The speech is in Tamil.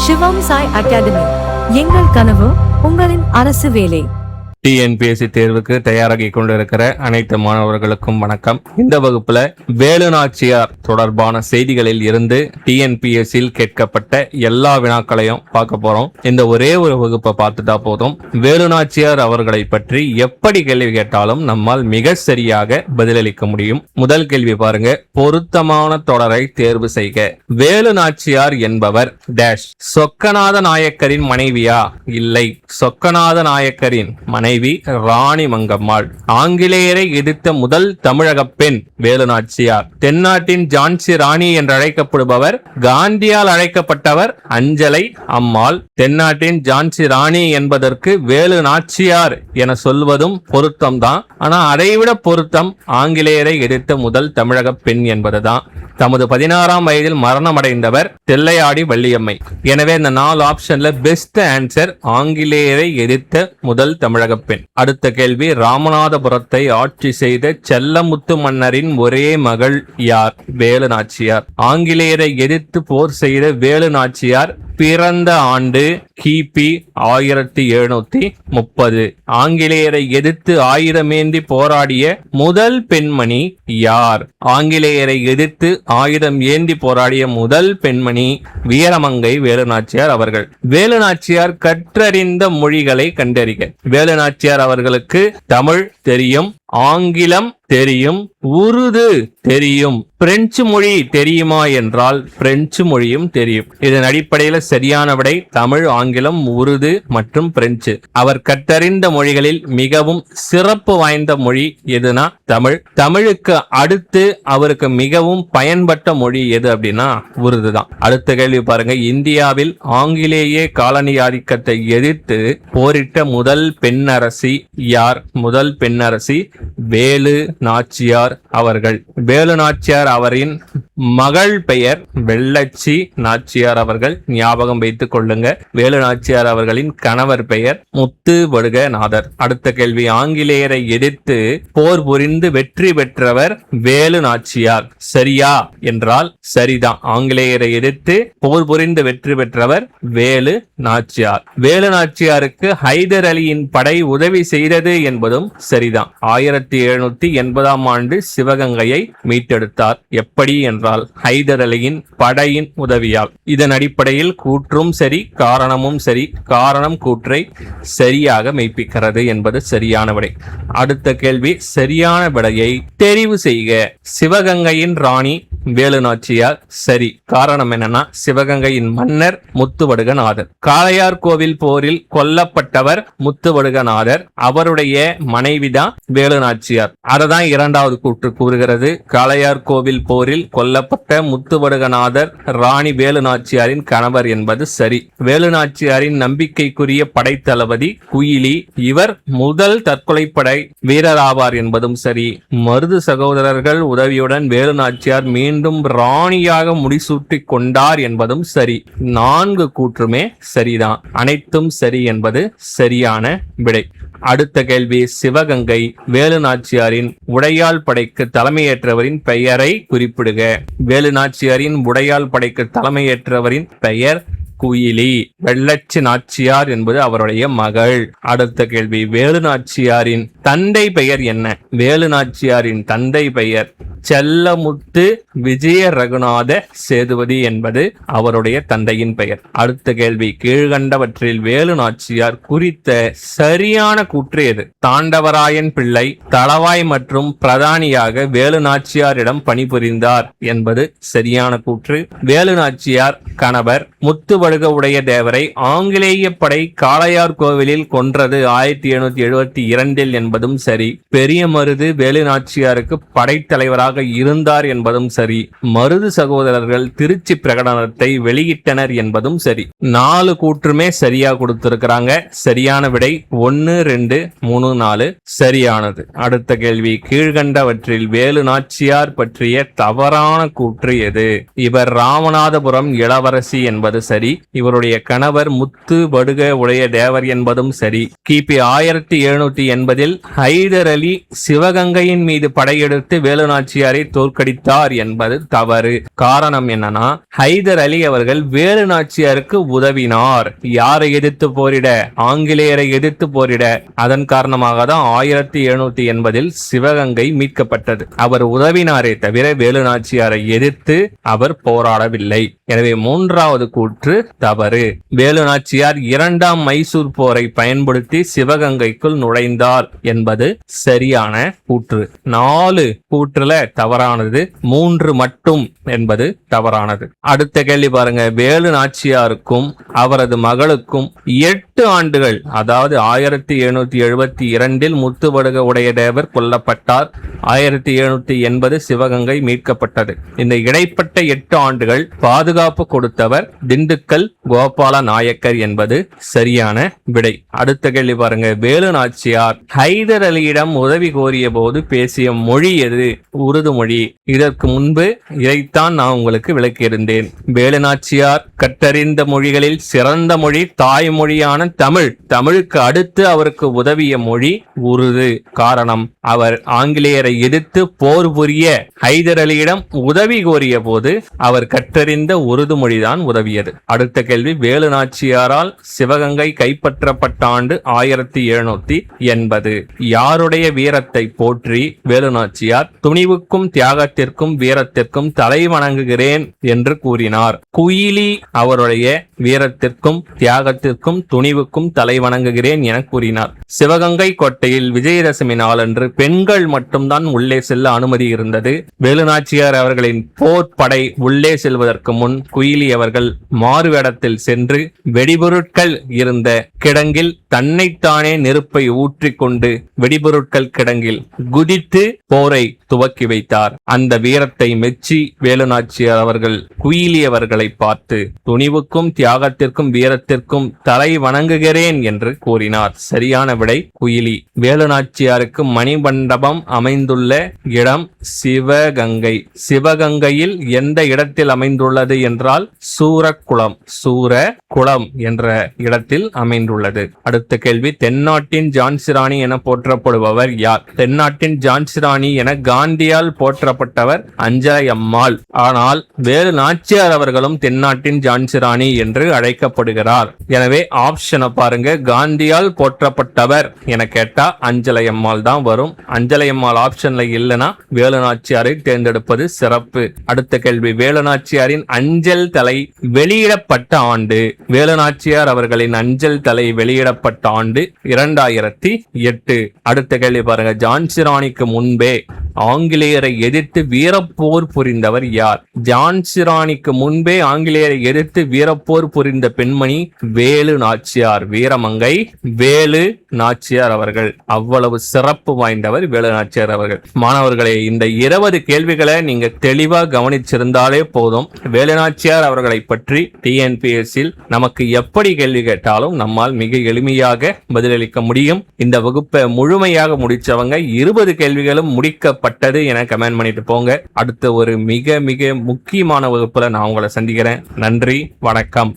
சிவம் சாய் அகாடமி. எங்கள் கனவு உங்களின் அரசு வேலை. டிஎன்பிஎஸ்சி தேர்வுக்கு தயாராகி கொண்டிருக்கிற அனைத்து மாணவர்களுக்கும் வணக்கம். இந்த வகுப்புல வேலுநாச்சியார் தொடர்பான செய்திகளில் இருந்து டிஎன்பிஎஸ்சியில் கேட்கப்பட்ட எல்லா வினாக்களையும் பார்க்க போறோம். இந்த ஒரே ஒரு வகுப்பை பார்த்துட்டா போதும். வேலுநாச்சியார் அவர்களை பற்றி எப்படி கேள்வி கேட்டாலும் நம்மால் மிக சரியாக பதிலளிக்க முடியும். முதல் கேள்வி பாருங்க. பொருத்தமான தொடரை தேர்வு செய்க. வேலுநாச்சியார் என்பவர் டேஷ். சொக்கநாத நாயக்கரின் மனைவியா? இல்லை. சொக்கநாத நாயக்கரின் மனைவி ராணி மங்கம்மாள். ஆங்கிலேயரை எதிர்த்த முதல் தமிழக பெண் வேலுநாச்சியார். தென்னாட்டின் ஜான்சி ராணி என்று அழைக்கப்படுபவர் காந்தியால் அழைக்கப்பட்டவர் அஞ்சலை அம்மாள். தென்னாட்டின் ஜான்சி ராணி என்பதற்கு வேலுநாச்சியார் என சொல்வதும் பொருத்தம்தான். ஆனா அதைவிட பொருத்தம் ஆங்கிலேயரை எதிர்த்த முதல் தமிழக பெண் என்பதுதான். தமது 16ஆம் வயதில் மரணமடைந்தவர் தெல்லையாடி வள்ளியம்மை. எனவே இந்த 4 ஆப்ஷன்ல பெஸ்ட் ஆன்சர் ஆங்கிலேயரை எதிர்த்த முதல் தமிழக பெண். அடுத்த கேள்வி. ராமநாதபுரத்தை ஆட்சி செய்த செல்லமுத்து மன்னரின் ஒரே மகள் யார்? வேலுநாச்சியார். ஆங்கிலேயரை எதிர்த்து போர் செய்த வேலுநாச்சியார் பிறந்த ஆண்டு கிபி 1730. ஆங்கிலேயரை எதிர்த்து ஆயுதமேந்தி போராடிய முதல் பெண்மணி யார்? ஆங்கிலேயரை எதிர்த்து ஆயுதம் ஏந்தி போராடிய முதல் பெண்மணி வீரமங்கை வேலுநாச்சியார் அவர்கள். வேலுநாச்சியார் கற்றறிந்த மொழிகளை கண்டறிக. வேலுநாச்சியார் அவர்களுக்கு தமிழ் தெரியும், ஆங்கிலம் தெரியும், உருது தெரியும். பிரெஞ்சு மொழி தெரியுமா என்றால் பிரெஞ்சு மொழியும் தெரியும். இதன் அடிப்படையில் சரியான விடை தமிழ், ஆங்கிலம், உருது மற்றும் பிரெஞ்சு. அவர் கற்றறிந்த மொழிகளில் மிகவும் சிறப்பு வாய்ந்த மொழி எதுனா தமிழ். தமிழுக்கு அடுத்து அவருக்கு மிகவும் பயன்பட்ட மொழி எது அப்படின்னா உருது தான். அடுத்த கேள்வி பாருங்க. இந்தியாவில் ஆங்கிலேய காலனி ஆதிக்கத்தை எதிர்த்து போரிட்ட முதல் பெண்ணரசி யார்? முதல் பெண்ணரசி வேலு நாச்சியார் அவர்கள். வேலு நாச்சியார் அவரின் மகள் பெயர் வெள்ளச்சி நாச்சியார் அவர்கள். ஞாபகம் வைத்துக் கொள்ளுங்க. வேலு நாச்சியார் அவர்களின் கணவர் பெயர் முத்துவடுகநாதர். அடுத்த கேள்வி. ஆங்கிலேயரை எதிர்த்து போர் புரிந்து வெற்றி பெற்றவர் வேலு நாச்சியார். சரியா என்றால் சரிதான். ஆங்கிலேயரை எதிர்த்து போர் புரிந்து வெற்றி பெற்றவர் வேலு நாச்சியார். வேலு நாச்சியாருக்கு ஹைதர் அலியின் படை உதவி செய்தது என்பதும் சரிதான். 1780ஆம் ஆண்டு சிவகங்கையை மீட்டெடுத்தார். எப்படி என்றால் ஹைதர் அலியின் படையின் உதவியால். இதன் அடிப்படையில் கூற்றும் சரி, காரணமும் சரி. காரணம் கூற்றை சரியாக மெய்ப்பிக்கிறது என்பது சரியான விடை. அடுத்த கேள்வி. சரியான விடையை தெரிவு செய்க. சிவகங்கையின் ராணி வேலுநாச்சியார். சரி. காரணம் என்னன்னா சிவகங்கையின் மன்னர் முத்துவடுகநாதர். காளையார் கோவில் போரில் கொல்லப்பட்டவர் முத்துவடுகநாதர். அவருடைய மனைவிதான் வேலுநாச்சியார். அததான் இரண்டாவது கூற்று கூறுகிறது. காளையார் கோவில் போரில் கொல்லப்பட்ட முத்துவடுகநாதர் ராணி வேலுநாச்சியாரின் கணவர் என்பது சரி. வேலுநாச்சியாரின் நம்பிக்கைக்குரிய படைத்தளபதி குயிலி. இவர் முதல் தற்கொலைப்படை வீரராவார் என்பதும் சரி. மருது சகோதரர்கள் உதவியுடன் வேலுநாச்சியார் மீண்டும் ராணியாக முடிசூட்டிக் கொண்டார் என்பதும் சரி. 4 கூற்றுமே சரிதான். அனைத்தும் சரி என்பது சரியான விடை. அடுத்த கேள்வி. சிவகங்கை வேலுநாச்சியாரின் உடையாள் படைக்கு தலைமையேற்றவரின் பெயரை குறிப்பிடுக. வேலுநாச்சியாரின் உடையாள் படைக்கு தலைமையேற்றவரின் பெயர் குயிலி. வெள்ளச்சி நாச்சியார் என்பது அவருடைய மகள். அடுத்த கேள்வி. வேலுநாச்சியாரின் தந்தை பெயர் என்ன? வேலுநாச்சியாரின் தந்தை பெயர் செல்லமுத்து விஜய ரகுநாத சேதுபதி என்பது அவருடைய தந்தையின் பெயர். அடுத்த கேள்வி. கீழ்கண்டவற்றில் வேலுநாச்சியார் குறித்த சரியான கூற்று எது? தாண்டவராயன் பிள்ளை தளவாய் மற்றும் பிரதானியாக வேலுநாச்சியாரிடம் பணிபுரிந்தார் என்பது சரியான கூற்று. வேலுநாச்சியார் கணவர் முத்துவடுக உடைய தேவரை ஆங்கிலேய படை காளையார் கோவிலில் கொன்றது 1772 என்பதும் சரி. பெரிய மருது வேலுநாச்சியாருக்கு படைத்தலைவராக இருந்தார் என்பதும் சரி. மருது சகோதரர்கள் திருச்சி பிரகடனத்தை வெளியிட்டனர் என்பதும் சரி. 4 கூற்றுமே சரியா கொடுத்திருக்கிறாங்க. சரியான விடை 1, 2, 3, 4 சரியானது. அடுத்த கேள்வி. கீழ்கண்டவற்றில் வேலுநாச்சியார் பற்றிய தவறான கூற்று எது? இவர் ராமநாதபுரம் இளவரசி என்பது சரி. இவருடைய கணவர் முத்து படுக உடைய தேவர் என்பதும் சரி. கிபி 1780 ஹைதர் அலி சிவகங்கையின் மீது படையெடுத்து வேலுநாச்சியாரை தோற்கடித்தார் என்பது தவறு. காரணம் என்னன்னா, ஹைதர் அலி அவர்கள் வேலுநாச்சியாருக்கு உதவினார். யாரை எதிர்த்து போரிட? ஆங்கிலேயரை எதிர்த்து போரிட. அதன் காரணமாக தான் 1780 சிவகங்கை மீட்கப்பட்டது. அவர் உதவினாரே தவிர வேலுநாச்சியாரை எதிர்த்து அவர் போராடவில்லை. எனவே மூன்றாவது கூற்று தவறு. வேலுநாச்சியார் 2ஆம் மைசூர் போரை பயன்படுத்தி சிவகங்கைக்குள் நுழைந்தார் என்பது சரியான கூற்று. 4 கூற்றுல தவறானது, 3 மட்டும் என்பது தவறானது. அடுத்த கேள்வி பாருங்க. வேலுநாச்சியாருக்கும் அவரது மகளுக்கும் 8 ஆண்டுகள், அதாவது 1772 முத்துவடுக உடைய தேவர் கொல்லப்பட்டார். 1780 சிவகங்கை மீட்கப்பட்டது. இந்த இடைப்பட்ட 8 ஆண்டுகள் பாதுகாப்பு கொடுத்தவர் திண்டுக்கல் கோபால நாயக்கர் என்பது சரியான விடை. அடுத்த கேள்வி பாருங்க. வேலுநாச்சியார் ஹைதர் அலியிடம் உதவி கோரிய போது பேசிய மொழி எது? உருது மொழி. இதற்கு முன்பு இதைத்தான் நான் உங்களுக்கு விளக்கியிருந்தேன். வேலுநாச்சியார் கற்றறிந்த மொழிகளில் சிறந்த மொழி தாய்மொழியான தமிழ். தமிழுக்கு அடுத்து அவருக்கு உதவிய மொழி உருது. காரணம், அவர் ஆங்கிலேயரை எதிர்த்து போர் புரிய ஹைதர் அலியிடம் உதவி கோரிய போது அவர் கற்றறிந்த உருது மொழிதான் உதவியது. அடுத்த கேள்வி. வேலுநாச்சியாரால் சிவகங்கை கைப்பற்றப்பட்ட ஆண்டு 1780. யாருடைய வீரத்தை போற்றி வேலுநாச்சியார் துணிவுக்கும் தியாகத்திற்கும் வீரத்திற்கும் தலை வணங்குகிறேன் என்று கூறினார்? குயிலி அவருடைய வீரத்திற்கும் தியாகத்திற்கும் துணிவுக்கும் தலை வணங்குகிறேன் என கூறினார். சிவகங்கை கோட்டையில் விஜயதசமி நாளன்று பெண்கள் மட்டும்தான் உள்ளே செல்ல அனுமதி இருந்தது. வேலுநாச்சியார் அவர்களின் போர்ப்படை உள்ளே செல்வதற்கு முன் குயிலி அவர்கள் மாறுவேடத்தில் சென்று வெடிபொருட்கள் இருந்த கிடங்கில் தன்னைத்தானே நெருப்பை ஊற்றிக்கொண்டு வெடிபொருட்கள் கிடங்கில் குதித்து போரை துவக்கி வைத்தார். அந்த வீரத்தை மெச்சி வேலுநாச்சியார் அவர்கள் குயிலி அவர்களை பார்த்து துணிவுக்கும் தியாகத்திற்கும் வீரத்திற்கும் தலை வணங்குகிறேன் என்று கூறினார். சரியான விடை குயிலி. வேலுநாச்சியாருக்கு மணிமண்டபம் அமைந்துள்ள இடம் சிவகங்கை. சிவகங்கையில் எந்த இடத்தில் அமைந்துள்ளது என்றால் சூரக்குளம். சூரக்குளம் என்ற இடத்தில் அமைந்துள்ளது. அடுத்த கேள்வி. தென்னாட்டின் ஜான்சிராணி என போற்றப்படுபவர் யார்? தென்னாட்டின் ஜான்சிராணி என காந்தியால் போற்றப்பட்டவர் அஞ்சலை அம்மாள். ஆனால் வேலு நாச்சியார் அவர்களும் தென்னாட்டின் ஜான்சிராணி என்று அழைக்கப்படுகிறார். எனவே ஆப்ஷனை பாருங்க. காந்தியால் போற்றப்பட்டவர் என கேட்டா அஞ்சலை அம்மாள் தான் வரும். அஞ்சலை அம்மாள் ஆப்ஷன்ல இல்லைன்னா வேலுநாச்சியாரை தேர்ந்தெடுப்பது சிறப்பு. அடுத்த கேள்வி. வேலுநாச்சியாரின் அஞ்சல் தலை வெளியிடப்பட்ட ஆண்டு? வேலுநாச்சியார் அவர்களின் அஞ்சல் தலை வெளியிடப்பட்ட ஆண்டு 2008. அடுத்த கேள்வி பாருங்க. ஜான்சிராணிக்கு முன்பே ஆங்கிலேயரை எதிர்த்து வீரப்போர் புரிந்தவர் யார்? ஜான்சிராணிக்கு முன்பே ஆங்கிலேயரை எதிர்த்து வீரப்போர் புரிந்த பெண்மணி வேலு நாச்சியார். வீரமங்கை வேலு நாச்சியார் அவர்கள். அவ்வளவு சிறப்பு வாய்ந்தவர் வேலு நாச்சியார் அவர்கள். மாணவர்களே, இந்த 20 கேள்விகளை நீங்க தெளிவா கவனிச்சிருந்தாலே போதும். வேலு நாச்சியார் அவர்களை பற்றி TNPSC நமக்கு எப்படி கேள்வி கேட்டாலும் நம்மால் மிக எளிமையாக பதிலளிக்க முடியும். இந்த வகுப்பை முழுமையாக முடிச்சவங்க 20 கேள்விகளும் முடிக்கப்பட்டது என கமெண்ட் பண்ணிட்டு போங்க. அடுத்த ஒரு மிக மிக முக்கியமான வகுப்புல நான் உங்களை சந்திக்கிறேன். நன்றி, வணக்கம்.